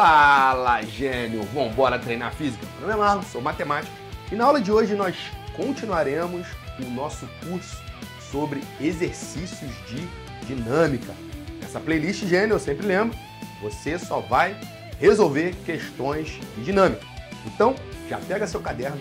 Fala, gênio! Vambora treinar física? Meu nome é Marlon, sou matemático e na aula de hoje nós continuaremos o nosso curso sobre exercícios de dinâmica. Nessa playlist, gênio, eu sempre lembro, você só vai resolver questões de dinâmica. Então, já pega seu caderno,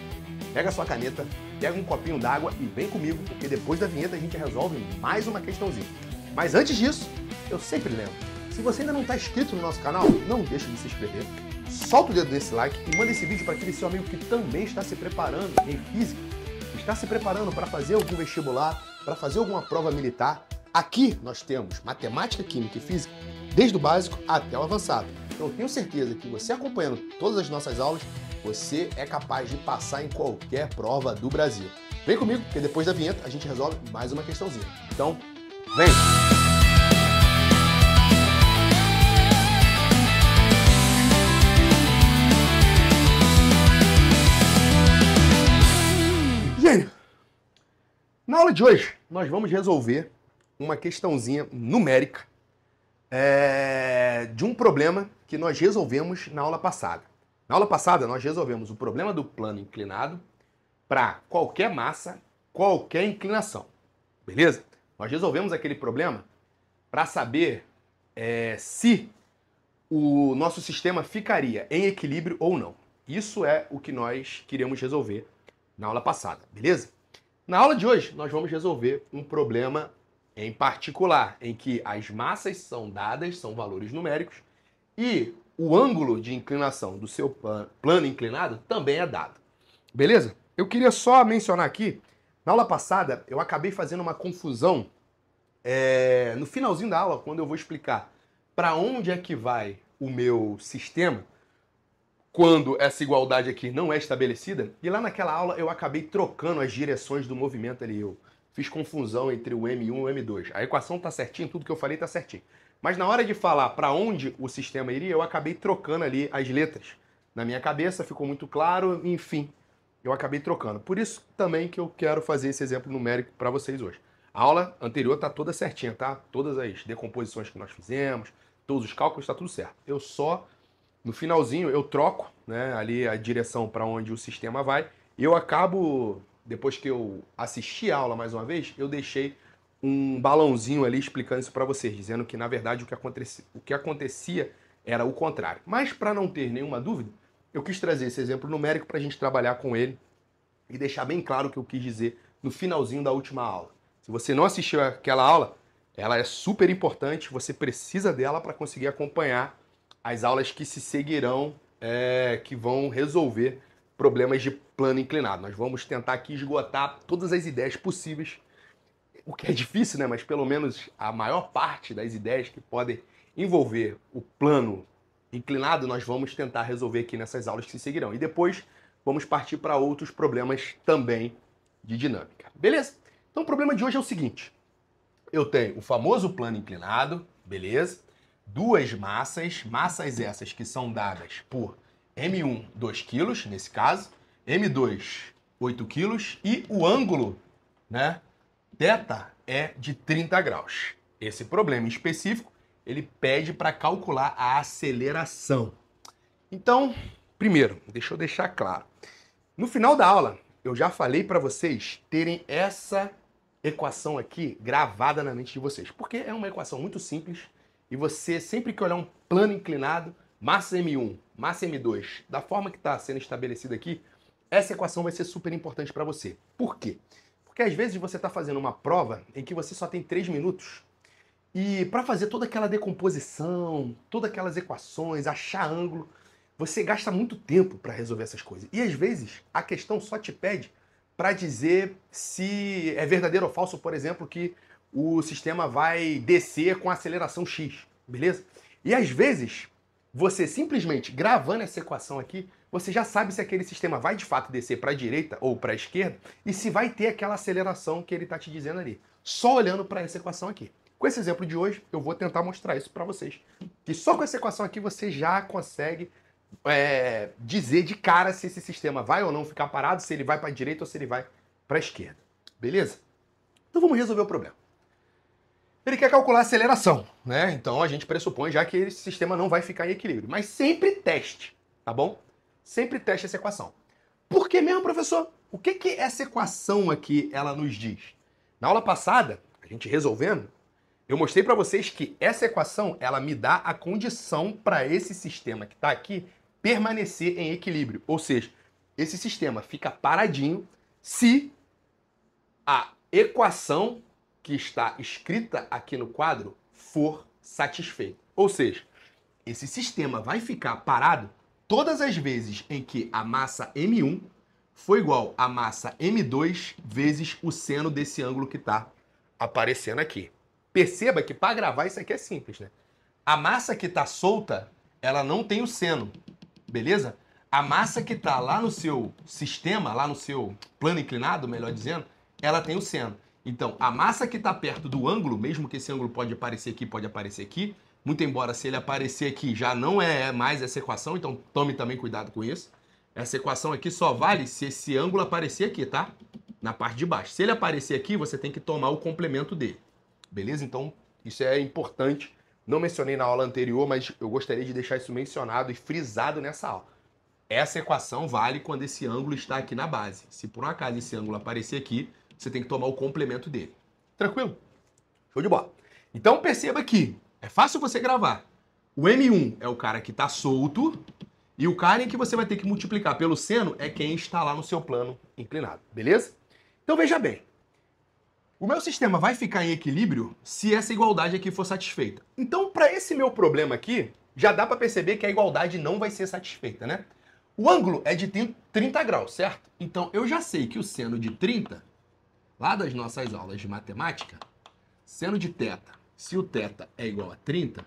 pega sua caneta, pega um copinho d'água e vem comigo, porque depois da vinheta a gente resolve mais uma questãozinha. Mas antes disso, eu sempre lembro, se você ainda não está inscrito no nosso canal, não deixe de se inscrever, solta o dedo nesse like e manda esse vídeo para aquele seu amigo que também está se preparando em física, está se preparando para fazer algum vestibular, para fazer alguma prova militar. Aqui nós temos matemática, química e física, desde o básico até o avançado. Então eu tenho certeza que você acompanhando todas as nossas aulas, você é capaz de passar em qualquer prova do Brasil. Vem comigo, porque depois da vinheta a gente resolve mais uma questãozinha. Então, vem! Gênio! Na aula de hoje, nós vamos resolver uma questãozinha numérica de um problema que nós resolvemos na aula passada. Na aula passada, nós resolvemos o problema do plano inclinado para qualquer massa, qualquer inclinação. Beleza? Nós resolvemos aquele problema para saber se o nosso sistema ficaria em equilíbrio ou não. Isso é o que nós queremos resolver na aula passada, beleza? Na aula de hoje, nós vamos resolver um problema em particular, em que as massas são dadas, são valores numéricos, e o ângulo de inclinação do seu plano inclinado também é dado. Beleza? Eu queria só mencionar aqui, na aula passada, eu acabei fazendo uma confusão no finalzinho da aula, quando eu vou explicar para onde é que vai o meu sistema, quando essa igualdade aqui não é estabelecida, e lá naquela aula eu acabei trocando as direções do movimento ali, eu fiz confusão entre o M1 e o M2. A equação tá certinha, tudo que eu falei tá certinho. Mas na hora de falar para onde o sistema iria, eu acabei trocando ali as letras. Na minha cabeça ficou muito claro, enfim, eu acabei trocando. Por isso também que eu quero fazer esse exemplo numérico para vocês hoje. A aula anterior tá toda certinha, tá? Todas as decomposições que nós fizemos, todos os cálculos, tá tudo certo. Eu só, no finalzinho, eu troco, né, ali a direção para onde o sistema vai. E eu acabo, depois que eu assisti a aula mais uma vez, eu deixei um balãozinho ali explicando isso para vocês, dizendo que, na verdade, o que acontecia era o contrário. Mas, para não ter nenhuma dúvida, eu quis trazer esse exemplo numérico para a gente trabalhar com ele e deixar bem claro o que eu quis dizer no finalzinho da última aula. Se você não assistiu aquela aula, ela é super importante, você precisa dela para conseguir acompanhar as aulas que se seguirão, que vão resolver problemas de plano inclinado. Nós vamos tentar aqui esgotar todas as ideias possíveis, o que é difícil, né? Mas pelo menos a maior parte das ideias que podem envolver o plano inclinado, nós vamos tentar resolver aqui nessas aulas que se seguirão. E depois vamos partir para outros problemas também de dinâmica. Beleza? Então o problema de hoje é o seguinte. Eu tenho o famoso plano inclinado, beleza? Duas massas essas que são dadas por M1, 2 kg, nesse caso, M2, 8 kg, e o ângulo, né, θ é de 30 graus. Esse problema específico, ele pede para calcular a aceleração. Então, primeiro, deixa eu deixar claro. No final da aula, eu já falei para vocês terem essa equação aqui gravada na mente de vocês, porque é uma equação muito simples e você, sempre que olhar um plano inclinado, massa M1, massa M2, da forma que está sendo estabelecida aqui, essa equação vai ser super importante para você. Por quê? Porque às vezes você está fazendo uma prova em que você só tem 3 minutos e para fazer toda aquela decomposição, todas aquelas equações, achar ângulo, você gasta muito tempo para resolver essas coisas. E às vezes a questão só te pede para dizer se é verdadeiro ou falso, por exemplo, que o sistema vai descer com aceleração x, beleza? E às vezes, você simplesmente gravando essa equação aqui, você já sabe se aquele sistema vai de fato descer para a direita ou para a esquerda e se vai ter aquela aceleração que ele está te dizendo ali, só olhando para essa equação aqui. Com esse exemplo de hoje, eu vou tentar mostrar isso para vocês. Que só com essa equação aqui você já consegue dizer de cara se esse sistema vai ou não ficar parado, se ele vai para a direita ou se ele vai para a esquerda. Beleza? Então vamos resolver o problema. Ele quer calcular a aceleração, né? Então a gente pressupõe já que esse sistema não vai ficar em equilíbrio. Mas sempre teste, tá bom? Sempre teste essa equação. Por que mesmo, professor? O que que essa equação aqui ela nos diz? Na aula passada, a gente resolvendo, eu mostrei para vocês que essa equação ela me dá a condição para esse sistema que está aqui permanecer em equilíbrio. Ou seja, esse sistema fica paradinho se a equação que está escrita aqui no quadro for satisfeita. Ou seja, esse sistema vai ficar parado todas as vezes em que a massa M1 for igual a massa M2 vezes o seno desse ângulo que está aparecendo aqui. Perceba que para gravar isso aqui é simples, né? A massa que está solta, ela não tem o seno, beleza? A massa que está lá no seu sistema, lá no seu plano inclinado, melhor dizendo, ela tem o seno. Então, a massa que está perto do ângulo, mesmo que esse ângulo pode aparecer aqui, muito embora se ele aparecer aqui já não é mais essa equação, então tome também cuidado com isso. Essa equação aqui só vale se esse ângulo aparecer aqui, tá? Na parte de baixo. Se ele aparecer aqui, você tem que tomar o complemento dele. Beleza? Então, isso é importante. Não mencionei na aula anterior, mas eu gostaria de deixar isso mencionado e frisado nessa aula. Essa equação vale quando esse ângulo está aqui na base. Se por um acaso esse ângulo aparecer aqui, você tem que tomar o complemento dele. Tranquilo? Show de bola. Então perceba que é fácil você gravar. O M1 é o cara que está solto e o cara em que você vai ter que multiplicar pelo seno é quem está lá no seu plano inclinado. Beleza? Então veja bem. O meu sistema vai ficar em equilíbrio se essa igualdade aqui for satisfeita. Então, para esse meu problema aqui, já dá para perceber que a igualdade não vai ser satisfeita, né? O ângulo é de 30 graus, certo? Então, eu já sei que o seno de 30, lá das nossas aulas de matemática, seno de θ, se o θ é igual a 30,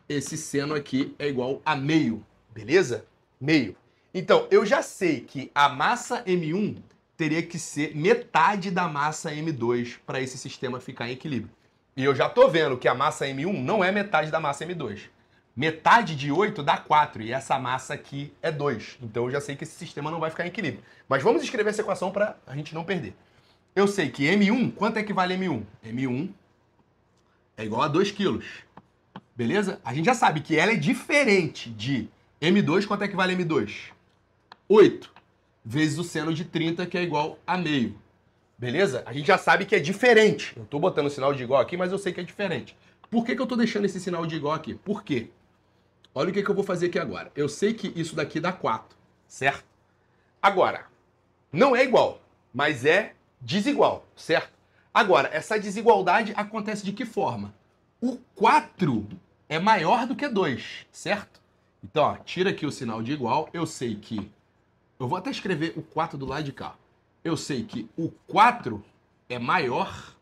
esse seno aqui é igual a meio, beleza? Meio. Então, eu já sei que a massa M1 teria que ser metade da massa M2 para esse sistema ficar em equilíbrio. E eu já estou vendo que a massa M1 não é metade da massa M2. Metade de 8 dá 4 e essa massa aqui é 2. Então eu já sei que esse sistema não vai ficar em equilíbrio. Mas vamos escrever essa equação para a gente não perder. Eu sei que M1, quanto é que vale M1? M1 é igual a 2 kg. Beleza? A gente já sabe que ela é diferente de M2. Quanto é que vale M2? 8 vezes o seno de 30, que é igual a meio. Beleza? A gente já sabe que é diferente. Eu estou botando o sinal de igual aqui, mas eu sei que é diferente. Por que eu estou deixando esse sinal de igual aqui? Por quê? Olha o que eu vou fazer aqui agora. Eu sei que isso daqui dá 4, certo? Agora, não é igual, mas é desigual, certo? Agora, essa desigualdade acontece de que forma? O 4 é maior do que 2, certo? Então, ó, tira aqui o sinal de igual. Eu sei que... Eu vou até escrever o 4 do lado de cá. Eu sei que o 4 é maior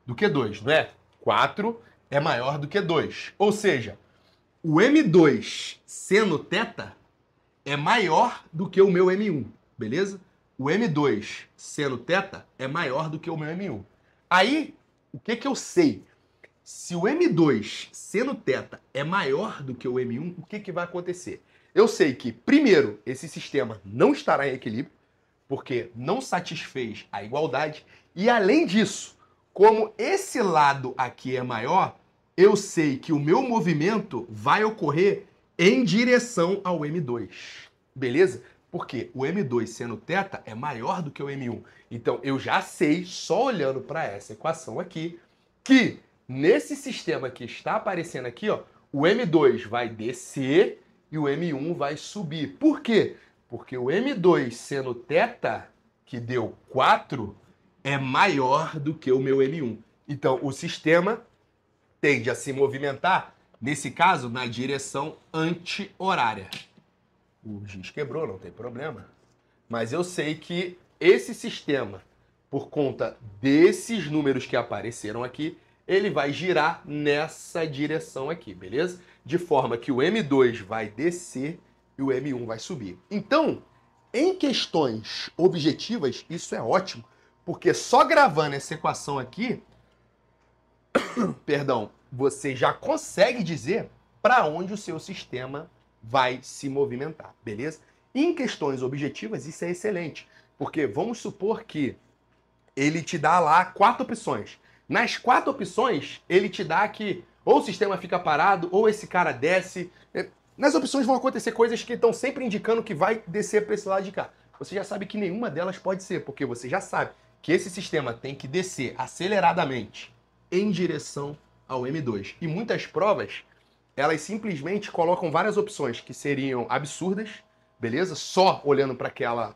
do que 2, não é? 4 é maior do que 2. Ou seja, o M2 seno θ é maior do que o meu M1, beleza? O M2 seno θ é maior do que o meu M1. Aí, o que eu sei? Se o M2 seno θ é maior do que o M1, o que vai acontecer? Eu sei que, primeiro, esse sistema não estará em equilíbrio, porque não satisfez a igualdade. E, além disso, como esse lado aqui é maior, eu sei que o meu movimento vai ocorrer em direção ao M2. Beleza? Porque o M2 seno θ é maior do que o M1. Então, eu já sei, só olhando para essa equação aqui, que nesse sistema que está aparecendo aqui, ó, o M2 vai descer e o M1 vai subir. Por quê? Porque o M2 seno θ, que deu 4, é maior do que o meu M1. Então, o sistema tende a se movimentar, nesse caso, na direção anti-horária. O giz quebrou, não tem problema. Mas eu sei que esse sistema, por conta desses números que apareceram aqui, ele vai girar nessa direção aqui, beleza? De forma que o M2 vai descer e o M1 vai subir. Então, em questões objetivas, isso é ótimo, porque só gravando essa equação aqui, perdão, você já consegue dizer para onde o seu sistema vai se movimentar, beleza? Em questões objetivas, isso é excelente, porque vamos supor que ele te dá lá 4 opções. Nas 4 opções, ele te dá que ou o sistema fica parado, ou esse cara desce. Nas opções vão acontecer coisas que estão sempre indicando que vai descer para esse lado de cá. Você já sabe que nenhuma delas pode ser, porque você já sabe que esse sistema tem que descer aceleradamente em direção ao M2. E muitas provas, elas simplesmente colocam várias opções que seriam absurdas, beleza? Só olhando para aquela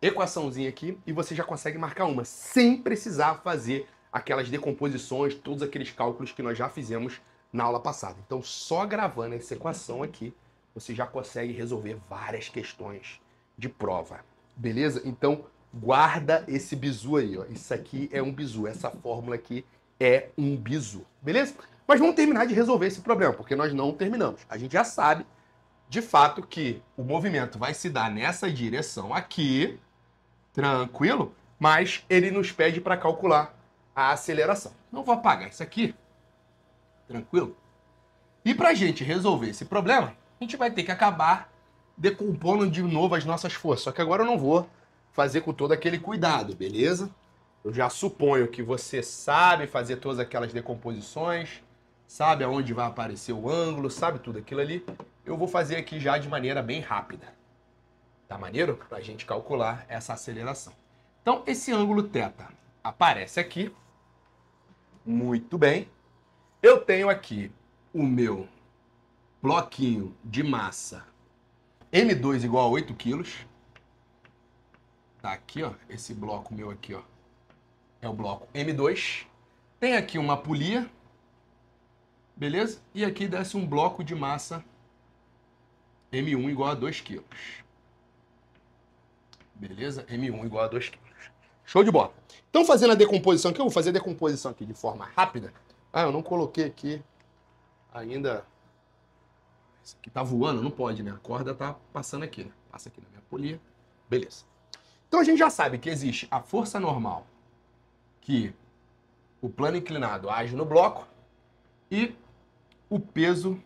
equaçãozinha aqui e você já consegue marcar uma, sem precisar fazer aquelas decomposições, todos aqueles cálculos que nós já fizemos na aula passada. Então, só gravando essa equação aqui, você já consegue resolver várias questões de prova, beleza? Então, guarda esse bizu aí, ó. Isso aqui é um bizu, essa fórmula aqui é um bizu, beleza? Mas vamos terminar de resolver esse problema, porque nós não terminamos. A gente já sabe, de fato, que o movimento vai se dar nessa direção aqui, tranquilo, mas ele nos pede para calcular a aceleração. Não vou apagar isso aqui, tranquilo? E para a gente resolver esse problema, a gente vai ter que acabar decompondo de novo as nossas forças. Só que agora eu não vou fazer com todo aquele cuidado, beleza? Eu já suponho que você sabe fazer todas aquelas decomposições, sabe aonde vai aparecer o ângulo, sabe tudo aquilo ali. Eu vou fazer aqui já de maneira bem rápida. Tá maneiro? Para a gente calcular essa aceleração. Então, esse ângulo θ aparece aqui. Muito bem. Eu tenho aqui o meu bloquinho de massa M2 igual a 8 quilos. Tá aqui, ó. Esse bloco meu aqui, ó. É o bloco M2. Tem aqui uma polia. Beleza? E aqui desce um bloco de massa M1 igual a 2 quilos. Beleza? M1 igual a 2 quilos. Show de bola. Então, fazendo a decomposição aqui, eu vou fazer a decomposição aqui de forma rápida. Ah, eu não coloquei aqui ainda. Isso aqui tá voando, não pode, né? A corda tá passando aqui, né? Passa aqui na minha polia. Beleza. Então, a gente já sabe que existe a força normal, que o plano inclinado age no bloco, e o peso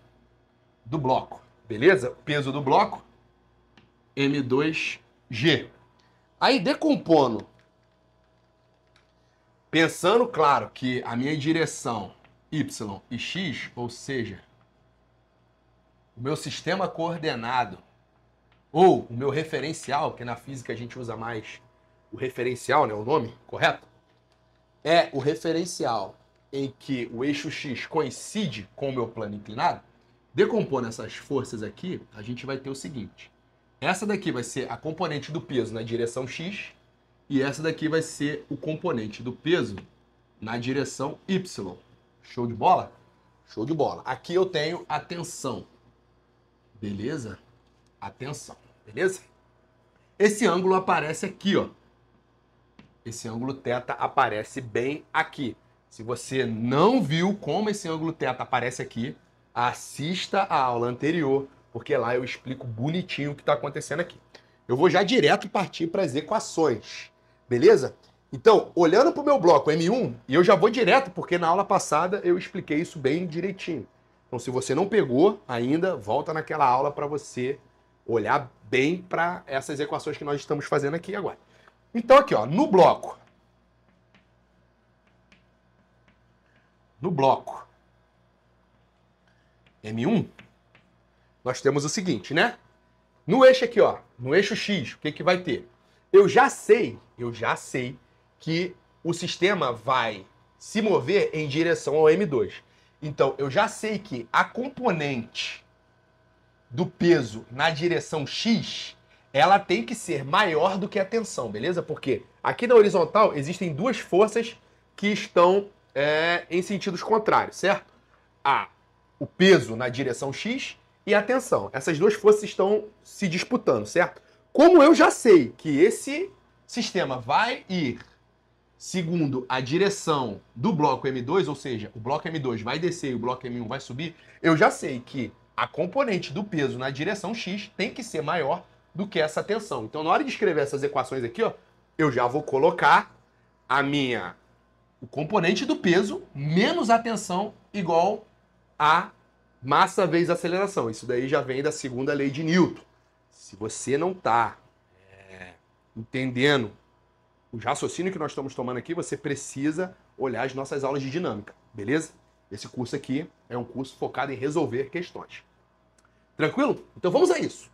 do bloco. Beleza? O peso do bloco, M2G. Aí, decompondo, pensando, claro, que a minha direção Y e X, ou seja, o meu sistema coordenado, ou o meu referencial, que na física a gente usa mais o referencial, né, o nome correto? É o referencial em que o eixo X coincide com o meu plano inclinado. Decompondo essas forças aqui, a gente vai ter o seguinte. Essa daqui vai ser a componente do peso na direção X e essa daqui vai ser o componente do peso na direção Y. Show de bola? Show de bola. Aqui eu tenho a tensão. Beleza? A tensão. Beleza? Esse ângulo aparece aqui, ó. Esse ângulo θ aparece bem aqui. Se você não viu como esse ângulo θ aparece aqui, assista a aula anterior, porque lá eu explico bonitinho o que está acontecendo aqui. Eu vou já direto partir para as equações, beleza? Então, olhando para o meu bloco M1, e eu já vou direto, porque na aula passada eu expliquei isso bem direitinho. Então, se você não pegou ainda, volta naquela aula para você olhar bem para essas equações que nós estamos fazendo aqui agora. Então, aqui, ó, no bloco M1, nós temos o seguinte, né? No eixo aqui, ó, no eixo X, o que que vai ter? Eu já sei que o sistema vai se mover em direção ao M2. Então, eu já sei que a componente do peso na direção X, ela tem que ser maior do que a tensão, beleza? Porque aqui na horizontal existem duas forças que estão em sentidos contrários, certo? O peso na direção X e a tensão. Essas duas forças estão se disputando, certo? Como eu já sei que esse sistema vai ir segundo a direção do bloco M2, ou seja, o bloco M2 vai descer e o bloco M1 vai subir, eu já sei que a componente do peso na direção X tem que ser maior do que essa tensão. Então, na hora de escrever essas equações aqui, ó, eu já vou colocar o componente do peso menos a tensão igual a massa vezes aceleração. Isso daí já vem da segunda lei de Newton. Se você não está entendendo o raciocínio que nós estamos tomando aqui, você precisa olhar as nossas aulas de dinâmica, beleza? Esse curso aqui é um curso focado em resolver questões. Tranquilo? Então vamos a isso.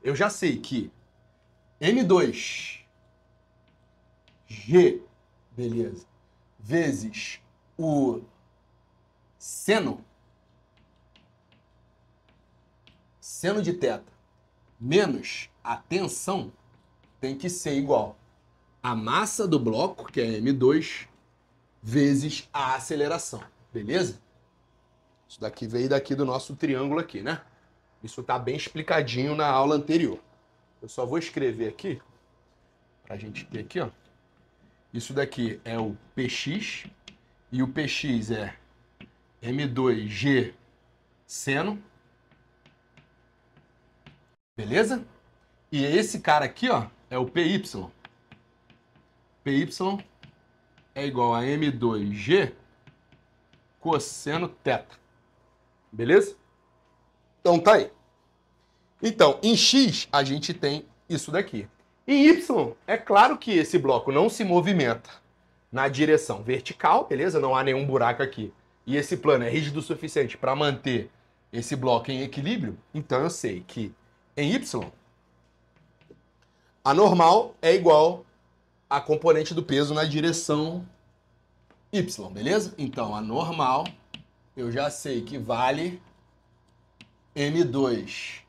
Eu já sei que M2G, beleza, vezes o seno de θ menos a tensão tem que ser igual a massa do bloco, que é M2, vezes a aceleração, beleza? Isso daqui veio daqui do nosso triângulo aqui, né? Isso tá bem explicadinho na aula anterior. Eu só vou escrever aqui, pra gente ter aqui, ó. Isso daqui é o PX, e o PX é M2G seno, beleza? E esse cara aqui, ó, é o PY. PY é igual a M2G cosseno θ. Beleza? Então tá aí. Então, em X a gente tem isso daqui. Em Y, é claro que esse bloco não se movimenta na direção vertical, beleza? Não há nenhum buraco aqui. E esse plano é rígido o suficiente para manter esse bloco em equilíbrio. Então eu sei que em Y, a normal é igual a componente do peso na direção Y, beleza? Então, a normal, eu já sei que vale M2G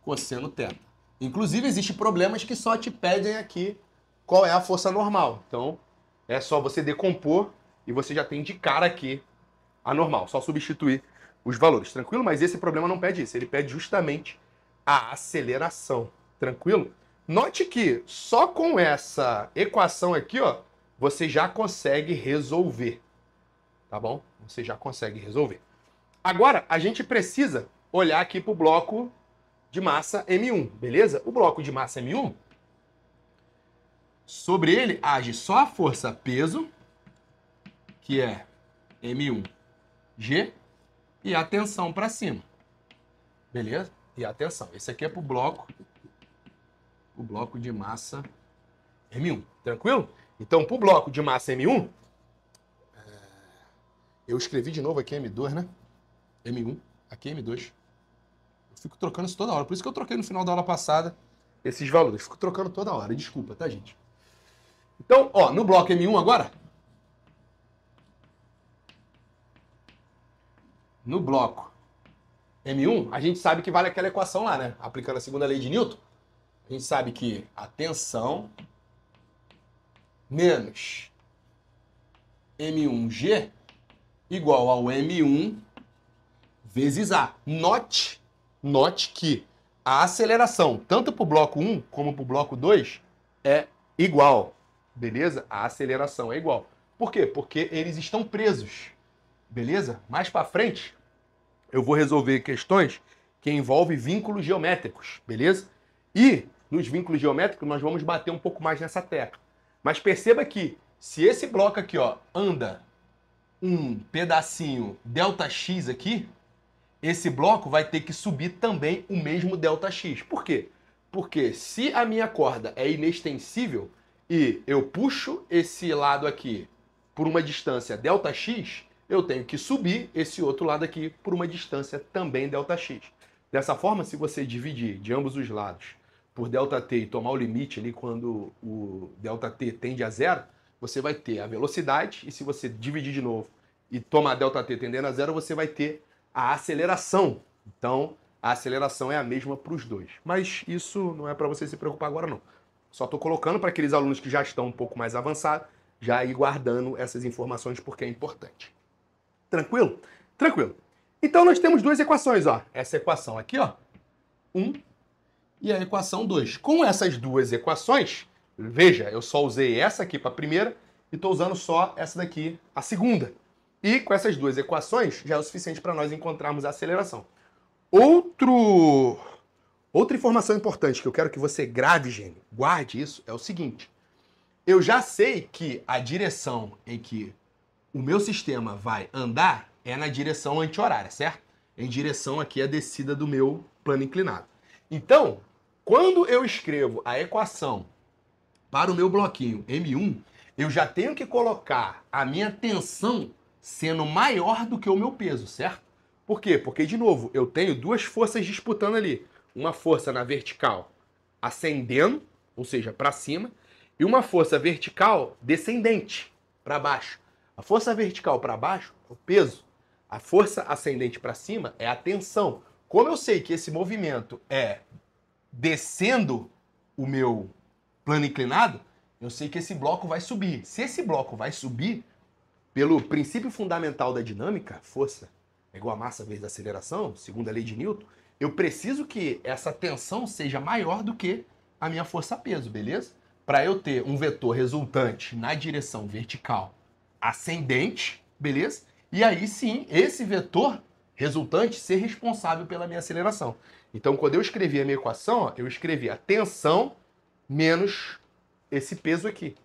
cosseno θ. Inclusive, existem problemas que só te pedem aqui qual é a força normal. Então, é só você decompor e você já tem de cara aqui a normal. Só substituir os valores, tranquilo? Mas esse problema não pede isso. Ele pede justamente a aceleração, tranquilo? Note que só com essa equação aqui, ó, você já consegue resolver, tá bom? Você já consegue resolver. Agora, a gente precisa olhar aqui para o bloco de massa M1, beleza? O bloco de massa M1, sobre ele age só a força peso, que é M1G, e a tensão para cima, beleza? E a tensão. Esse aqui é para o bloco de massa M1, tranquilo? Então, para o bloco de massa M1, eu escrevi de novo aqui M2, né? M1, aqui M2. Eu fico trocando isso toda hora. Por isso que eu troquei no final da aula passada esses valores. Fico trocando toda hora. Desculpa, tá, gente? Então, ó, no bloco M1 agora. No bloco M1, a gente sabe que vale aquela equação lá, né? Aplicando a segunda lei de Newton. A gente sabe que a tensão menos M1G igual ao M1 vezes A. Note que a aceleração, tanto para o bloco 1 como para o bloco 2, é igual. Beleza? A aceleração é igual. Por quê? Porque eles estão presos. Beleza? Mais para frente, eu vou resolver questões que envolvem vínculos geométricos. Beleza? E nos vínculos geométricos nós vamos bater um pouco mais nessa tecla. Mas perceba que se esse bloco aqui, ó, anda um pedacinho ΔX aqui, esse bloco vai ter que subir também o mesmo ΔX. Por quê? Porque se a minha corda é inextensível e eu puxo esse lado aqui por uma distância ΔX, eu tenho que subir esse outro lado aqui por uma distância também ΔX. Dessa forma, se você dividir de ambos os lados por ΔT e tomar o limite ali quando o ΔT tende a zero, você vai ter a velocidade, e se você dividir de novo e tomar ΔT tendendo a zero, você vai ter a aceleração. Então, a aceleração é a mesma para os dois. Mas isso não é para você se preocupar agora, não. Só estou colocando para aqueles alunos que já estão um pouco mais avançados, já ir guardando essas informações porque é importante. Tranquilo? Tranquilo. Então, nós temos duas equações, ó. Essa equação aqui, ó, 1 e a equação 2. Com essas duas equações, veja, eu só usei essa aqui para a primeira e estou usando só essa daqui, a segunda. E com essas duas equações já é o suficiente para nós encontrarmos a aceleração. Outra informação importante que eu quero que você grave, gênio, guarde isso, é o seguinte. Eu já sei que a direção em que o meu sistema vai andar é na direção anti-horária, certo? Em direção aqui à descida do meu plano inclinado. Então, quando eu escrevo a equação para o meu bloquinho M1, eu já tenho que colocar a minha tensão sendo maior do que o meu peso, certo? Por quê? Porque, de novo, eu tenho duas forças disputando ali. Uma força na vertical ascendendo, ou seja, para cima, e uma força vertical descendente, para baixo. A força vertical para baixo é o peso. A força ascendente para cima é a tensão. Como eu sei que esse movimento é descendo o meu plano inclinado, eu sei que esse bloco vai subir. Se esse bloco vai subir, pelo princípio fundamental da dinâmica, força é igual a massa vezes a aceleração, segundo a lei de Newton, eu preciso que essa tensão seja maior do que a minha força-peso, beleza? Para eu ter um vetor resultante na direção vertical ascendente, beleza? E aí sim, esse vetor resultante ser responsável pela minha aceleração. Então, quando eu escrevi a minha equação, ó, eu escrevi a tensão menos esse peso aqui,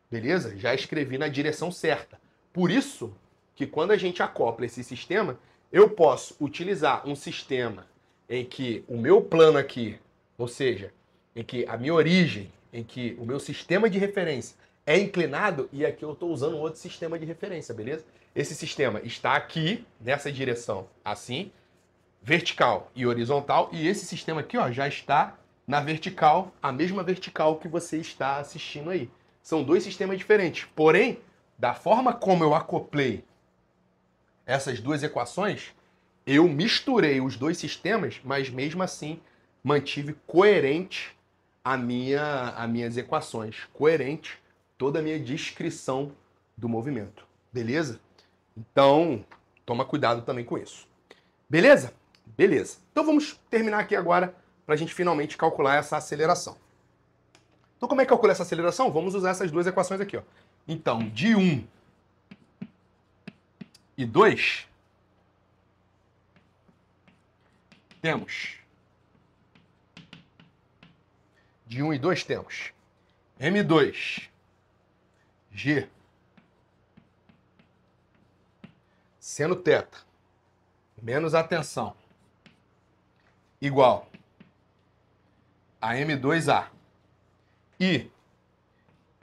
beleza? Já escrevi na direção certa. Por isso que quando a gente acopla esse sistema, eu posso utilizar um sistema em que o meu plano aqui, ou seja, em que a minha origem, em que o meu sistema de referência é inclinado, e aqui eu estou usando outro sistema de referência, beleza? Esse sistema está aqui, nessa direção, assim, vertical e horizontal, e esse sistema aqui, ó, já está na vertical, a mesma vertical que você está assistindo aí. São dois sistemas diferentes, porém, da forma como eu acoplei essas duas equações, eu misturei os dois sistemas, mas mesmo assim mantive coerente as minhas equações, coerente toda a minha descrição do movimento, beleza? Então, toma cuidado também com isso. Beleza? Beleza. Então vamos terminar aqui agora para a gente finalmente calcular essa aceleração. Então como é que calcula essa aceleração? Vamos usar essas duas equações aqui, ó. Então, de 1 e 2, temos... De 1 e 2 temos M2, G, seno θ, menos a tensão, igual a M2A. E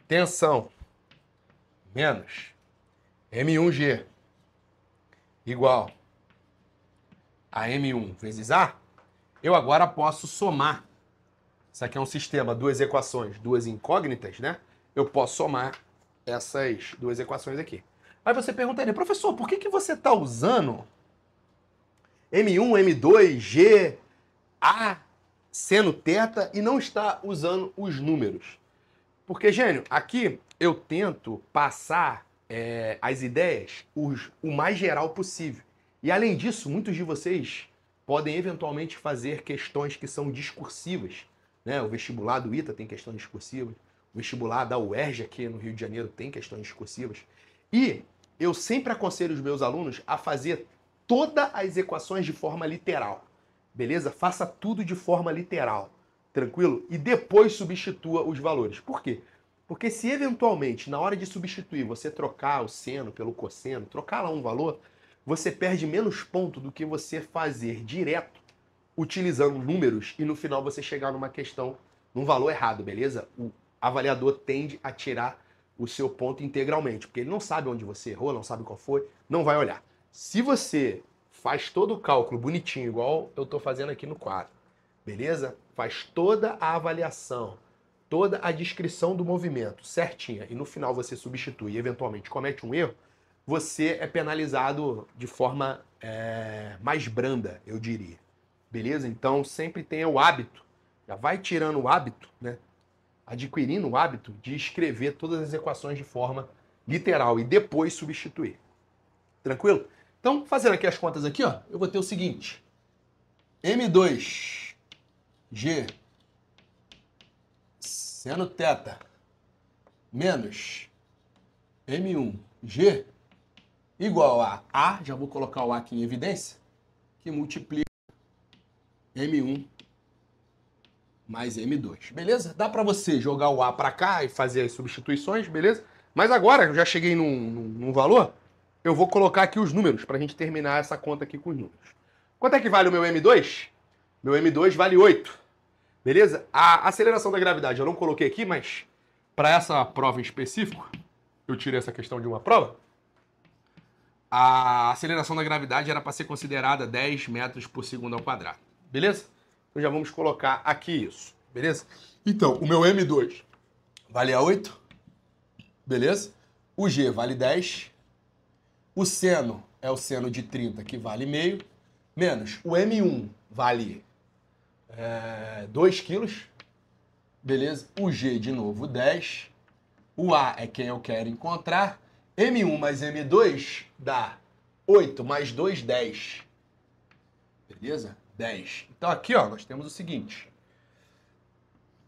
tensão menos M1G igual a M1 vezes A, eu agora posso somar. Isso aqui é um sistema, duas equações, duas incógnitas, né? Eu posso somar essas duas equações aqui. Aí você perguntaria, professor, por que você está usando M1, M2, G, A, seno θ e não está usando os números? Porque, gênio, aqui eu tento passar as ideias o mais geral possível. E, além disso, muitos de vocês podem eventualmente fazer questões que são discursivas, né? O vestibular do ITA tem questões discursivas, o vestibular da UERJ aqui no Rio de Janeiro tem questões discursivas. E eu sempre aconselho os meus alunos a fazer todas as equações de forma literal, beleza? Faça tudo de forma literal, tranquilo? E depois substitua os valores. Por quê? Porque se eventualmente, na hora de substituir, você trocar o seno pelo cosseno, trocar lá um valor, você perde menos ponto do que você fazer direto, utilizando números, e no final você chegar numa questão, num valor errado, beleza? O avaliador tende a tirar o seu ponto integralmente, porque ele não sabe onde você errou, não sabe qual foi, não vai olhar. Se você faz todo o cálculo bonitinho, igual eu estou fazendo aqui no quadro, beleza? Faz toda a avaliação, toda a descrição do movimento certinha, e no final você substitui e eventualmente comete um erro, você é penalizado de forma mais branda, eu diria. Beleza? Então sempre tenha o hábito, já vai tirando o hábito, né? Adquirindo o hábito de escrever todas as equações de forma literal e depois substituir. Tranquilo? Então, fazendo aqui as contas aqui, ó, eu vou ter o seguinte: M2G seno θ menos M1G igual a já vou colocar o A aqui em evidência, que multiplica M1 mais M2, beleza? Dá para você jogar o A para cá e fazer as substituições, beleza? Mas agora, eu já cheguei num valor, eu vou colocar aqui os números para a gente terminar essa conta aqui com os números. Quanto é que vale o meu M2? Meu M2 vale 8, beleza? A aceleração da gravidade eu não coloquei aqui, mas para essa prova em específico, eu tirei essa questão de uma prova, a aceleração da gravidade era para ser considerada 10 metros por segundo ao quadrado. Beleza? Então já vamos colocar aqui isso. Beleza? Então, o meu M2 vale a 8. Beleza? O G vale 10. O seno é o seno de 30, que vale meio. Menos o M1 vale 2 quilos. Beleza? O G, de novo, 10. O A é quem eu quero encontrar. M1 mais M2 dá 8 mais 2, 10. Beleza? 10. Então aqui, ó, nós temos o seguinte.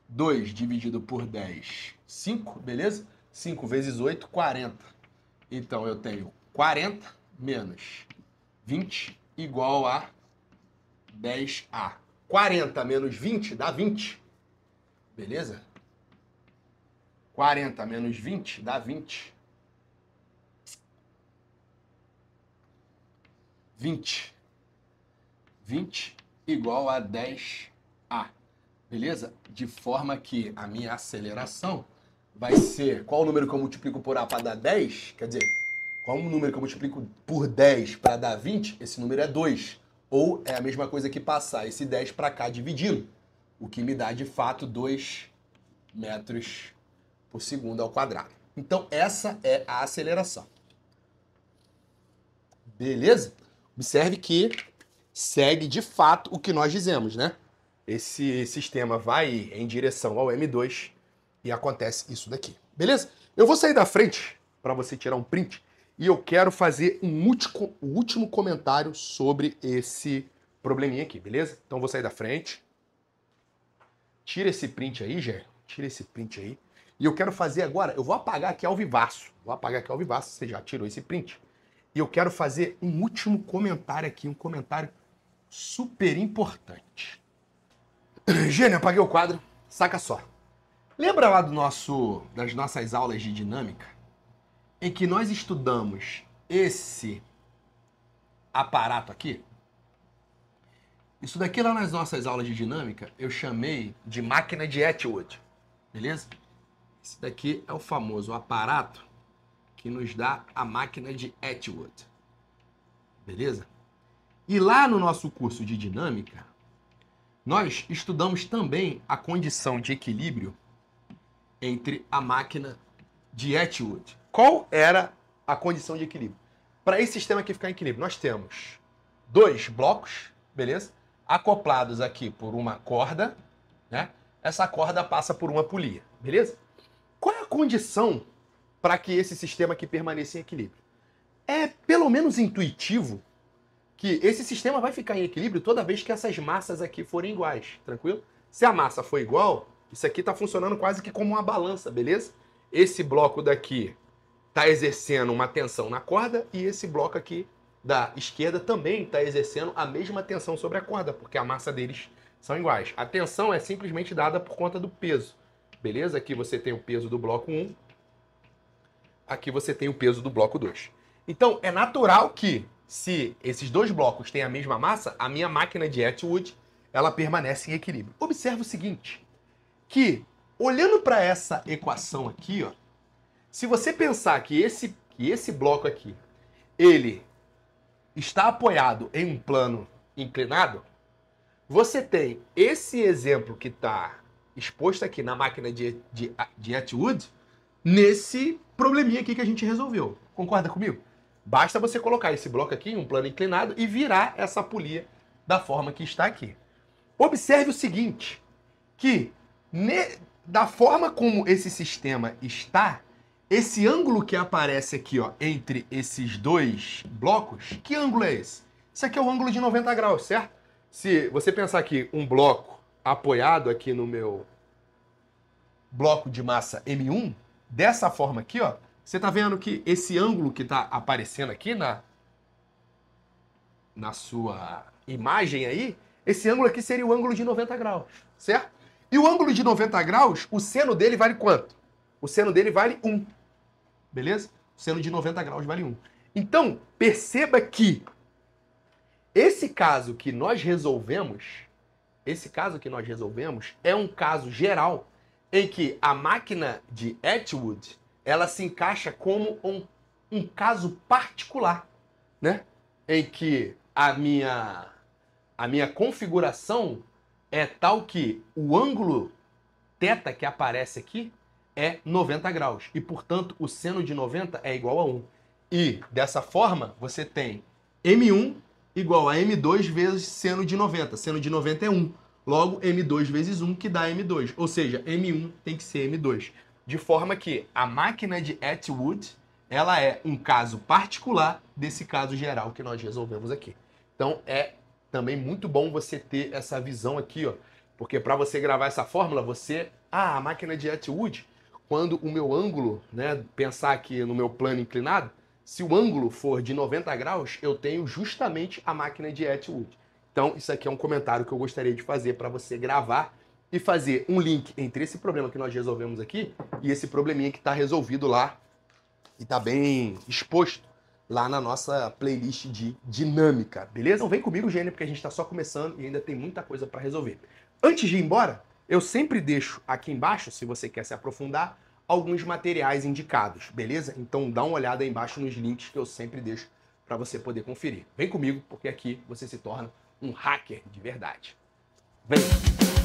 2 dividido por 10, 5, beleza? 5 vezes 8, 40. Então eu tenho 40 menos 20 igual a 10A. 40 menos 20 dá 20. Beleza? 40 menos 20 dá 20. 20 igual a 10A. Beleza? De forma que a minha aceleração vai ser... Qual o número que eu multiplico por A para dar 10? Quer dizer, qual o número que eu multiplico por 10 para dar 20? Esse número é 2. Ou é a mesma coisa que passar esse 10 para cá dividindo. O que me dá, de fato, 2 metros por segundo ao quadrado. Então, essa é a aceleração. Beleza? Observe que segue, de fato, o que nós dizemos, né? Esse sistema vai em direção ao M2 e acontece isso daqui. Beleza? Eu vou sair da frente para você tirar um print e eu quero fazer um último comentário sobre esse probleminha aqui, beleza? Então vou sair da frente. Tira esse print aí, Gé. Tira esse print aí. E eu quero fazer agora, eu vou apagar aqui ao vivaço. Vou apagar aqui ao vivaço, você já tirou esse print. E eu quero fazer um último comentário aqui, um comentário super importante. Gênio, apaguei o quadro. Saca só. Lembra lá das nossas aulas de dinâmica, em que nós estudamos esse aparato aqui? Isso daqui lá nas nossas aulas de dinâmica eu chamei de máquina de Atwood. Beleza? Esse daqui é o famoso aparato que nos dá a máquina de Atwood. Beleza? E lá no nosso curso de dinâmica, nós estudamos também a condição de equilíbrio entre a máquina de Atwood. Qual era a condição de equilíbrio? Para esse sistema aqui ficar em equilíbrio, nós temos 2 blocos, beleza? Acoplados aqui por uma corda, né? Essa corda passa por uma polia, beleza? Qual é a condição para que esse sistema aqui permaneça em equilíbrio? É pelo menos intuitivo que esse sistema vai ficar em equilíbrio toda vez que essas massas aqui forem iguais, tranquilo? Se a massa for igual, isso aqui está funcionando quase que como uma balança, beleza? Esse bloco daqui está exercendo uma tensão na corda e esse bloco aqui da esquerda também está exercendo a mesma tensão sobre a corda, porque a massa deles são iguais. A tensão é simplesmente dada por conta do peso, beleza? Aqui você tem o peso do bloco 1, aqui você tem o peso do bloco 2. Então, é natural que, se esses dois blocos têm a mesma massa, a minha máquina de Atwood, ela permanece em equilíbrio. Observe o seguinte, que olhando para essa equação aqui, ó, se você pensar que esse bloco aqui, ele está apoiado em um plano inclinado, você tem esse exemplo que está exposto aqui na máquina de Atwood, nesse probleminha aqui que a gente resolveu. Concorda comigo? Basta você colocar esse bloco aqui em um plano inclinado e virar essa polia da forma que está aqui. Observe o seguinte, que da forma como esse sistema está, esse ângulo que aparece aqui, ó, entre esses dois blocos, que ângulo é esse? Isso aqui é o ângulo de 90 graus, certo? Se você pensar aqui um bloco apoiado aqui no meu bloco de massa M1, dessa forma aqui, ó, você tá vendo que esse ângulo que tá aparecendo aqui na sua imagem aí, esse ângulo aqui seria o ângulo de 90 graus, certo? E o ângulo de 90 graus, o seno dele vale quanto? O seno dele vale 1, beleza? O seno de 90 graus vale 1. Então, perceba que esse caso que nós resolvemos é um caso geral em que a máquina de Atwood ela se encaixa como um caso particular, né? Em que a minha configuração é tal que o ângulo θ que aparece aqui é 90 graus. E, portanto, o seno de 90 é igual a 1. E, dessa forma, você tem M1 igual a M2 vezes seno de 90. Seno de 90 é 1. Logo, M2 vezes 1 que dá M2. Ou seja, M1 tem que ser M2. De forma que a máquina de Atwood, ela é um caso particular desse caso geral que nós resolvemos aqui. Então, é também muito bom você ter essa visão aqui, ó. Porque para você gravar essa fórmula, a máquina de Atwood, quando o meu ângulo, né, pensar aqui no meu plano inclinado, se o ângulo for de 90 graus, eu tenho justamente a máquina de Atwood. Então, isso aqui é um comentário que eu gostaria de fazer para você gravar e fazer um link entre esse problema que nós resolvemos aqui e esse probleminha que está resolvido lá e está bem exposto lá na nossa playlist de dinâmica, beleza? Então vem comigo, Gênio, porque a gente está só começando e ainda tem muita coisa para resolver. Antes de ir embora, eu sempre deixo aqui embaixo, se você quer se aprofundar, alguns materiais indicados, beleza? Então dá uma olhada aí embaixo nos links que eu sempre deixo para você poder conferir. Vem comigo, porque aqui você se torna um hacker de verdade. Vem!